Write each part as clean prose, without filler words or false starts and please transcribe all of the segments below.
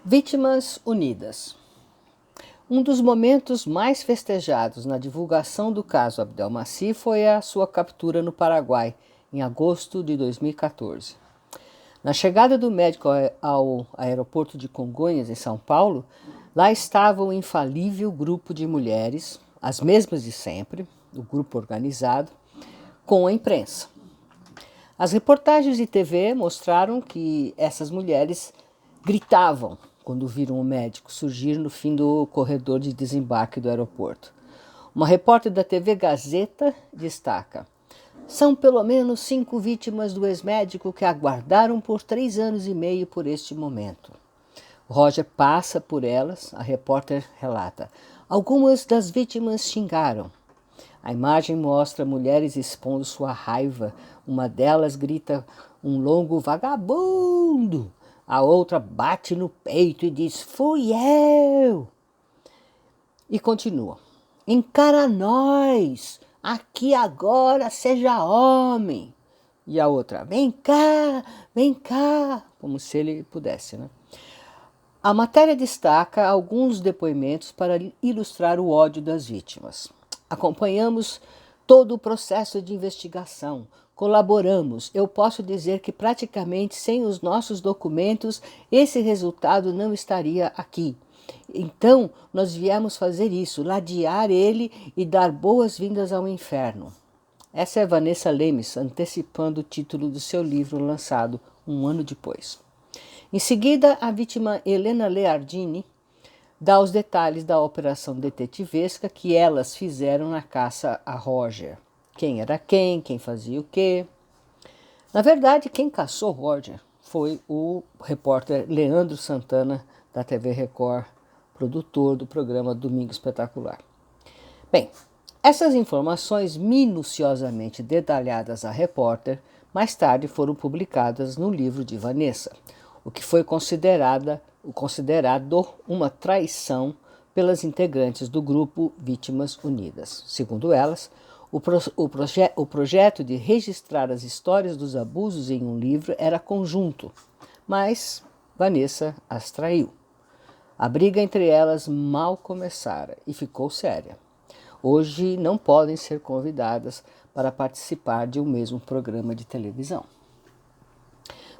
Vítimas Unidas. Um dos momentos mais festejados na divulgação do caso Abdelmaci foi a sua captura no Paraguai, em agosto de 2014. Na chegada do médico ao aeroporto de Congonhas, em São Paulo, lá estava o infalível grupo de mulheres, as mesmas de sempre, o grupo organizado, com a imprensa. As reportagens de TV mostraram que essas mulheres gritavam quando viram o médico surgir no fim do corredor de desembarque do aeroporto. Uma repórter da TV Gazeta destaca: são pelo menos 5 vítimas do ex-médico que aguardaram por 3 anos e meio por este momento. Roger passa por elas, a repórter relata. Algumas das vítimas xingaram. A imagem mostra mulheres expondo sua raiva. Uma delas grita um longo vagabundo. A outra bate no peito e diz, fui eu. E continua. Encara nós, aqui agora seja homem. E a outra, vem cá, como se ele pudesse, né? A matéria destaca alguns depoimentos para ilustrar o ódio das vítimas. Acompanhamos todo o processo de investigação, colaboramos. Eu posso dizer que praticamente sem os nossos documentos esse resultado não estaria aqui. Então, nós viemos fazer isso, ladear ele e dar boas-vindas ao inferno. Essa é Vanessa Lemes, antecipando o título do seu livro lançado um ano depois. Em seguida, a vítima Helena Leardini dá os detalhes da operação detetivesca que elas fizeram na caça a Roger. Quem era quem fazia o quê. Na verdade, quem caçou Roger foi o repórter Leandro Santana, da TV Record, produtor do programa Domingo Espetacular. Bem, essas informações minuciosamente detalhadas à repórter mais tarde foram publicadas no livro de Vanessa, o que foi considerado uma traição pelas integrantes do grupo Vítimas Unidas. Segundo elas, o projeto de registrar as histórias dos abusos em um livro era conjunto, mas Vanessa as traiu. A briga entre elas mal começara e ficou séria. Hoje não podem ser convidadas para participar de um mesmo programa de televisão.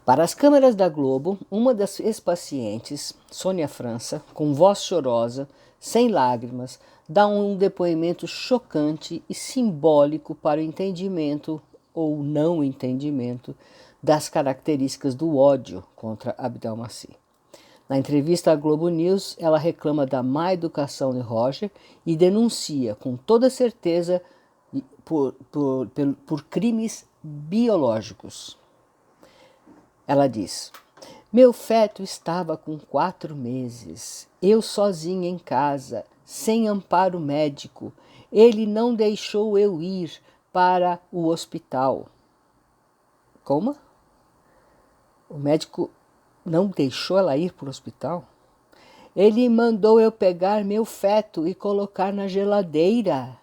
Para as câmeras da Globo, uma das ex-pacientes, Sônia França, com voz chorosa, sem lágrimas, dá um depoimento chocante e simbólico para o entendimento ou não entendimento das características do ódio contra Abdelmaci. Na entrevista à Globo News, ela reclama da má educação de Roger e denuncia, com toda certeza, por crimes biológicos. Ela diz, meu feto estava com 4 meses, eu sozinha em casa, sem amparo médico. Ele não deixou eu ir para o hospital. Como? O médico não deixou ela ir para o hospital? Ele mandou eu pegar meu feto e colocar na geladeira,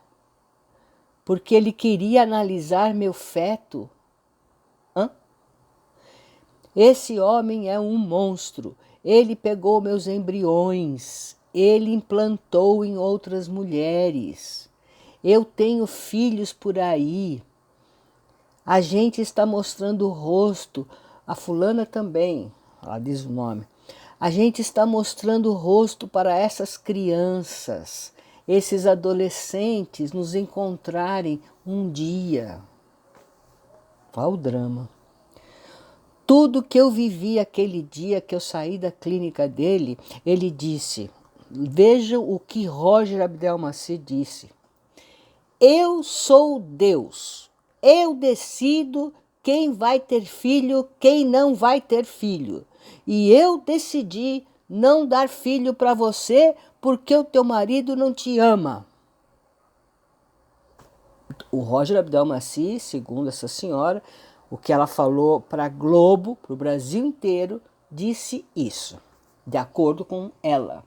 porque ele queria analisar meu feto. Hã? Esse homem é um monstro. Ele pegou meus embriões, ele implantou em outras mulheres. Eu tenho filhos por aí. A gente está mostrando o rosto, a fulana também, ela diz o nome. A gente está mostrando o rosto para essas crianças, esses adolescentes nos encontrarem um dia. Olha o drama. Tudo que eu vivi aquele dia que eu saí da clínica dele, ele disse, vejam o que Roger Abdelmaci disse. Eu sou Deus, eu decido quem vai ter filho, quem não vai ter filho. E eu decidi não dar filho para você porque o teu marido não te ama. O Roger Abdelmaci, segundo essa senhora, o que ela falou para a Globo, para o Brasil inteiro, disse isso, de acordo com ela.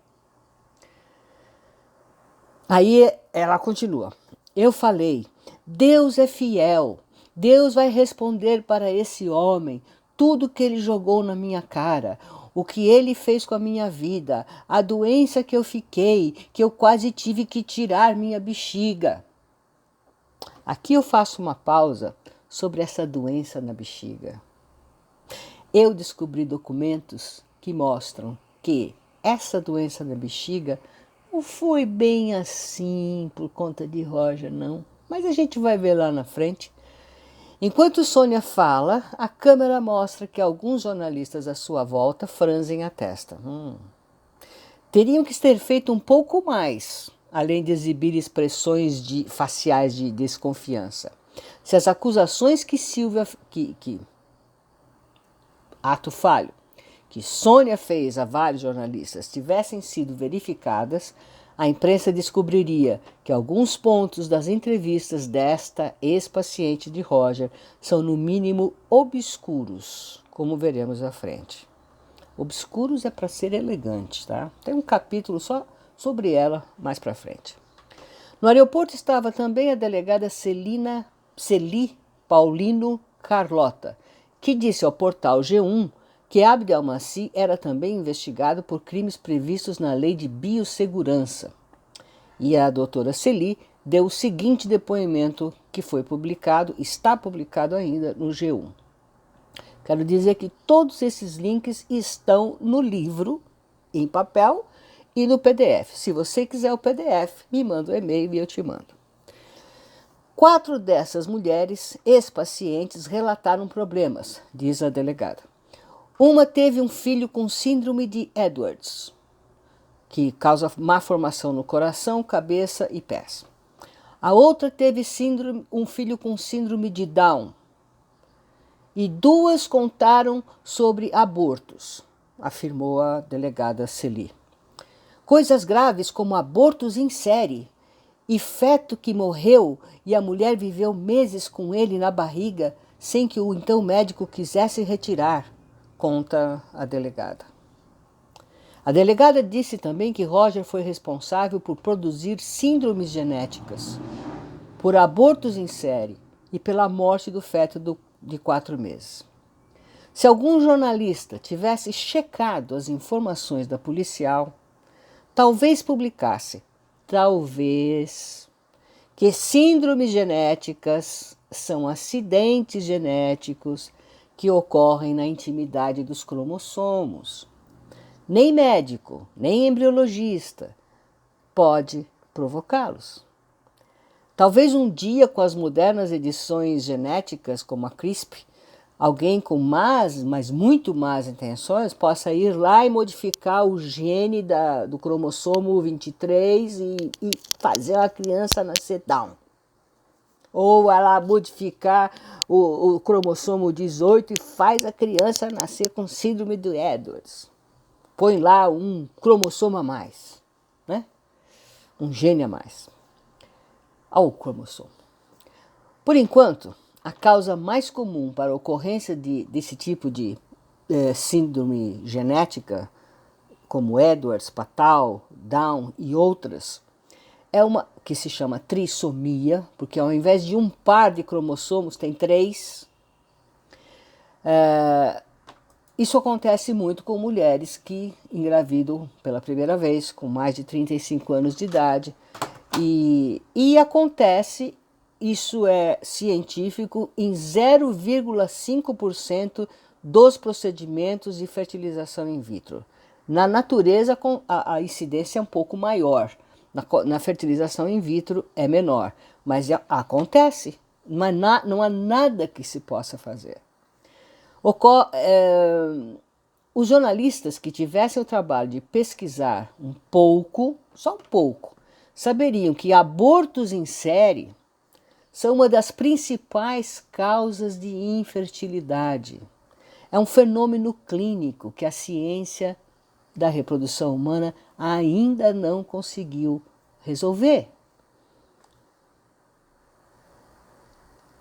Aí ela continua. Eu falei, Deus é fiel, Deus vai responder para esse homem tudo que ele jogou na minha cara. o que ele fez com a minha vida, a doença que eu fiquei, que eu quase tive que tirar minha bexiga. Aqui eu faço uma pausa sobre essa doença na bexiga. Eu descobri documentos que mostram que essa doença na bexiga não foi bem assim por conta de Roger, não. Mas a gente vai ver lá na frente. Enquanto Sônia fala, a câmera mostra que alguns jornalistas à sua volta franzem a testa. Teriam que ter feito um pouco mais, além de exibir expressões faciais de desconfiança. Se as acusações que Silvia... ato falho, que Sônia fez a vários jornalistas tivessem sido verificadas, a imprensa descobriria que alguns pontos das entrevistas desta ex-paciente de Roger são, no mínimo, obscuros, como veremos à frente. Obscuros é para ser elegante, tá? Tem um capítulo só sobre ela mais para frente. No aeroporto estava também a delegada Celi Paulino Carlota, que disse ao portal G1 que Abdelmaci era também investigado por crimes previstos na Lei de Biossegurança. E a doutora Celi deu o seguinte depoimento que foi publicado, está publicado ainda no G1. Quero dizer que todos esses links estão no livro, em papel e no PDF. Se você quiser o PDF, me manda um e-mail e eu te mando. 4 dessas mulheres, ex-pacientes, relataram problemas, diz a delegada. Uma teve um filho com síndrome de Edwards, que causa má formação no coração, cabeça e pés. A outra teve um filho com síndrome de Down. E 2 contaram sobre abortos, afirmou a delegada Celi. Coisas graves como abortos em série e feto que morreu e a mulher viveu meses com ele na barriga sem que o então médico quisesse retirar, conta a delegada. A delegada disse também que Roger foi responsável por produzir síndromes genéticas, por abortos em série e pela morte do feto de 4 meses. Se algum jornalista tivesse checado as informações da policial, talvez publicasse, que síndromes genéticas são acidentes genéticos que ocorrem na intimidade dos cromossomos. Nem médico, nem embriologista pode provocá-los. Talvez um dia, com as modernas edições genéticas, como a CRISPR, alguém com mas muito más intenções, possa ir lá e modificar o gene do cromossomo 23 e fazer a criança nascer Down. Ou ela modificar o cromossomo 18 e faz a criança nascer com síndrome de Edwards. Põe lá um cromossomo a mais, né? Um gene a mais ao cromossomo. Por enquanto, a causa mais comum para a ocorrência desse tipo de síndrome genética, como Edwards, Patal, Down e outras, é uma que se chama trissomia, porque ao invés de um par de cromossomos, tem 3. Isso acontece muito com mulheres que engravidam pela primeira vez, com mais de 35 anos de idade. E acontece, isso é científico, em 0,5% dos procedimentos de fertilização in vitro. Na natureza, a incidência é um pouco maior. Na fertilização in vitro é menor, mas acontece. Não há nada que se possa fazer. Os jornalistas que tivessem o trabalho de pesquisar um pouco, só um pouco, saberiam que abortos em série são uma das principais causas de infertilidade. É um fenômeno clínico que a ciência da reprodução humana ainda não conseguiu resolver.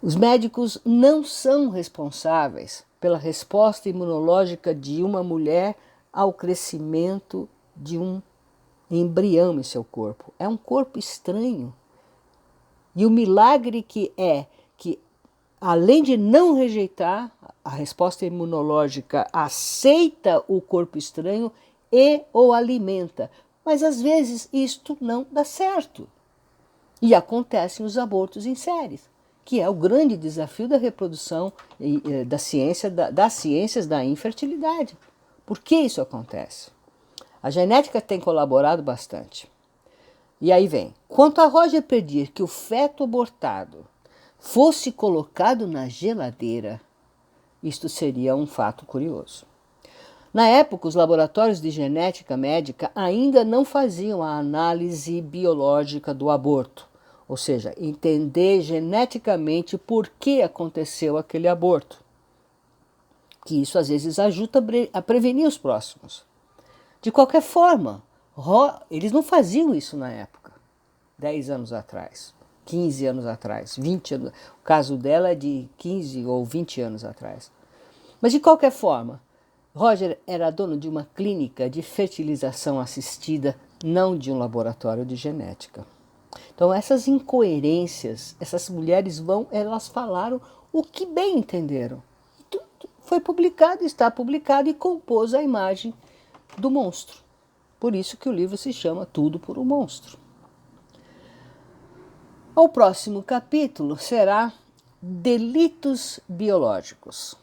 Os médicos não são responsáveis pela resposta imunológica de uma mulher ao crescimento de um embrião em seu corpo. É um corpo estranho. E o milagre que é que além de não rejeitar, a resposta imunológica aceita o corpo estranho e o alimenta. Mas às vezes isto não dá certo. E acontecem os abortos em séries, que é o grande desafio da reprodução e das ciências da infertilidade. Por que isso acontece? A genética tem colaborado bastante. E aí vem, quanto a Roger pedir que o feto abortado fosse colocado na geladeira, isto seria um fato curioso. Na época, os laboratórios de genética médica ainda não faziam a análise biológica do aborto, ou seja, entender geneticamente por que aconteceu aquele aborto. Que isso às vezes ajuda a prevenir os próximos. De qualquer forma, eles não faziam isso na época, 10 anos atrás, 15 anos atrás, 20 anos. O caso dela é de 15 ou 20 anos atrás. Mas de qualquer forma, Roger era dono de uma clínica de fertilização assistida, não de um laboratório de genética. Então essas incoerências, essas mulheres elas falaram o que bem entenderam. Foi publicado, está publicado e compôs a imagem do monstro. Por isso que o livro se chama Tudo por um Monstro. O próximo capítulo será Delitos Biológicos.